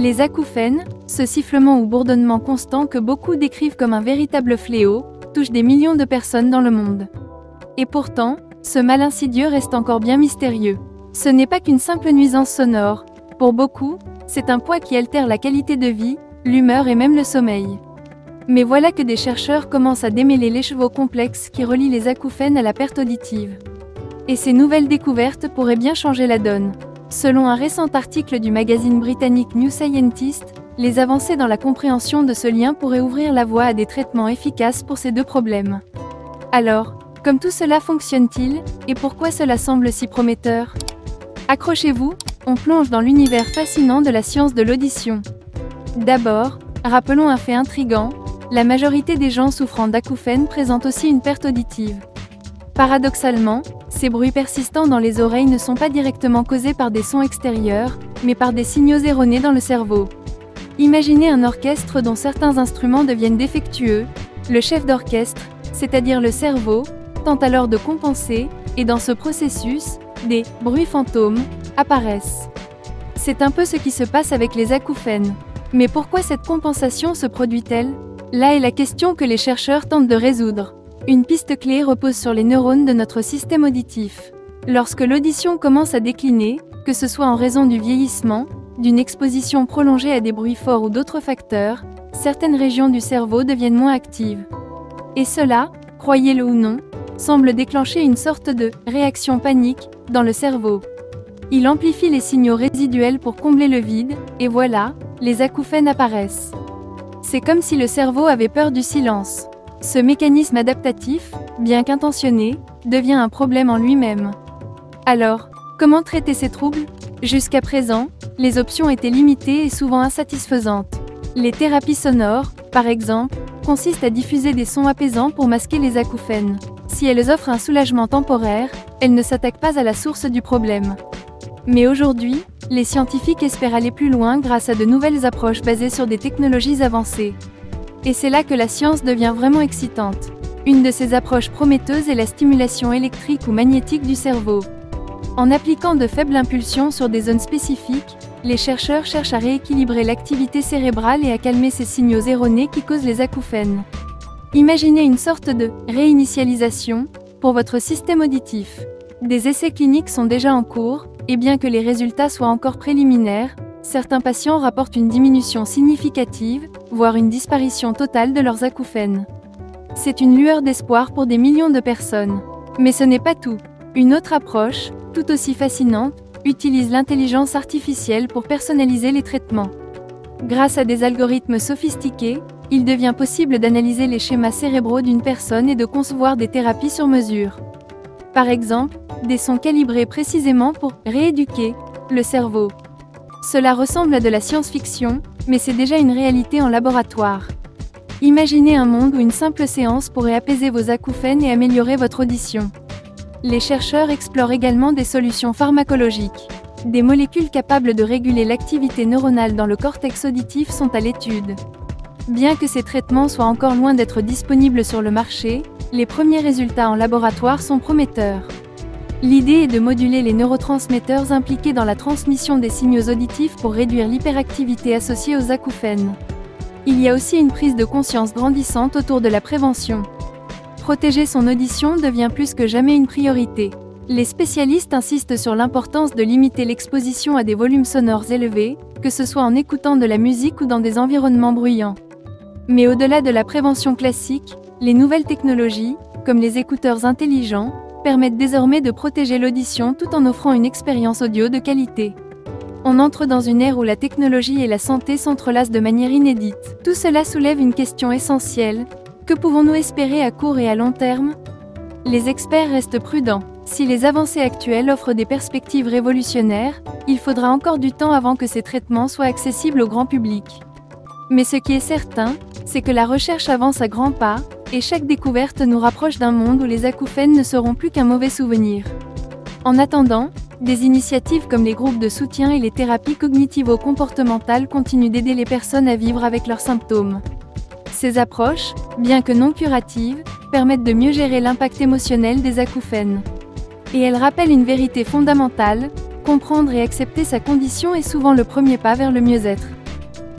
Les acouphènes, ce sifflement ou bourdonnement constant que beaucoup décrivent comme un véritable fléau, touche des millions de personnes dans le monde. Et pourtant, ce mal insidieux reste encore bien mystérieux. Ce n'est pas qu'une simple nuisance sonore. Pour beaucoup, c'est un poids qui altère la qualité de vie, l'humeur et même le sommeil. Mais voilà que des chercheurs commencent à démêler l'écheveau complexe qui relie les acouphènes à la perte auditive. Et ces nouvelles découvertes pourraient bien changer la donne. Selon un récent article du magazine britannique New Scientist, les avancées dans la compréhension de ce lien pourraient ouvrir la voie à des traitements efficaces pour ces deux problèmes. Alors, comme tout cela fonctionne-t-il, et pourquoi cela semble si prometteur? Accrochez-vous, on plonge dans l'univers fascinant de la science de l'audition. D'abord, rappelons un fait intrigant, la majorité des gens souffrant d'acouphènes présentent aussi une perte auditive. Paradoxalement, ces bruits persistants dans les oreilles ne sont pas directement causés par des sons extérieurs, mais par des signaux erronés dans le cerveau. Imaginez un orchestre dont certains instruments deviennent défectueux. Le chef d'orchestre, c'est-à-dire le cerveau, tente alors de compenser, et dans ce processus, des « bruits fantômes » apparaissent. C'est un peu ce qui se passe avec les acouphènes. Mais pourquoi cette compensation se produit-elle? Là est la question que les chercheurs tentent de résoudre. Une piste clé repose sur les neurones de notre système auditif. Lorsque l'audition commence à décliner, que ce soit en raison du vieillissement, d'une exposition prolongée à des bruits forts ou d'autres facteurs, certaines régions du cerveau deviennent moins actives. Et cela, croyez-le ou non, semble déclencher une sorte de « réaction panique » dans le cerveau. Il amplifie les signaux résiduels pour combler le vide, et voilà, les acouphènes apparaissent. C'est comme si le cerveau avait peur du silence. Ce mécanisme adaptatif, bien qu'intentionné, devient un problème en lui-même. Alors, comment traiter ces troubles? Jusqu'à présent, les options étaient limitées et souvent insatisfaisantes. Les thérapies sonores, par exemple, consistent à diffuser des sons apaisants pour masquer les acouphènes. Si elles offrent un soulagement temporaire, elles ne s'attaquent pas à la source du problème. Mais aujourd'hui, les scientifiques espèrent aller plus loin grâce à de nouvelles approches basées sur des technologies avancées. Et c'est là que la science devient vraiment excitante. Une de ces approches prometteuses est la stimulation électrique ou magnétique du cerveau. En appliquant de faibles impulsions sur des zones spécifiques, les chercheurs cherchent à rééquilibrer l'activité cérébrale et à calmer ces signaux erronés qui causent les acouphènes. Imaginez une sorte de réinitialisation pour votre système auditif. Des essais cliniques sont déjà en cours, et bien que les résultats soient encore préliminaires, certains patients rapportent une diminution significative, voire une disparition totale de leurs acouphènes. C'est une lueur d'espoir pour des millions de personnes. Mais ce n'est pas tout. Une autre approche, tout aussi fascinante, utilise l'intelligence artificielle pour personnaliser les traitements. Grâce à des algorithmes sophistiqués, il devient possible d'analyser les schémas cérébraux d'une personne et de concevoir des thérapies sur mesure. Par exemple, des sons calibrés précisément pour rééduquer le cerveau. Cela ressemble à de la science-fiction, mais c'est déjà une réalité en laboratoire. Imaginez un monde où une simple séance pourrait apaiser vos acouphènes et améliorer votre audition. Les chercheurs explorent également des solutions pharmacologiques. Des molécules capables de réguler l'activité neuronale dans le cortex auditif sont à l'étude. Bien que ces traitements soient encore loin d'être disponibles sur le marché, les premiers résultats en laboratoire sont prometteurs. L'idée est de moduler les neurotransmetteurs impliqués dans la transmission des signaux auditifs pour réduire l'hyperactivité associée aux acouphènes. Il y a aussi une prise de conscience grandissante autour de la prévention. Protéger son audition devient plus que jamais une priorité. Les spécialistes insistent sur l'importance de limiter l'exposition à des volumes sonores élevés, que ce soit en écoutant de la musique ou dans des environnements bruyants. Mais au-delà de la prévention classique, les nouvelles technologies, comme les écouteurs intelligents, permettent désormais de protéger l'audition tout en offrant une expérience audio de qualité. On entre dans une ère où la technologie et la santé s'entrelacent de manière inédite. Tout cela soulève une question essentielle. Que pouvons-nous espérer à court et à long terme? Les experts restent prudents. Si les avancées actuelles offrent des perspectives révolutionnaires, il faudra encore du temps avant que ces traitements soient accessibles au grand public. Mais ce qui est certain, c'est que la recherche avance à grands pas, et chaque découverte nous rapproche d'un monde où les acouphènes ne seront plus qu'un mauvais souvenir. En attendant, des initiatives comme les groupes de soutien et les thérapies cognitivo-comportementales continuent d'aider les personnes à vivre avec leurs symptômes. Ces approches, bien que non curatives, permettent de mieux gérer l'impact émotionnel des acouphènes. Et elles rappellent une vérité fondamentale, comprendre et accepter sa condition est souvent le premier pas vers le mieux-être.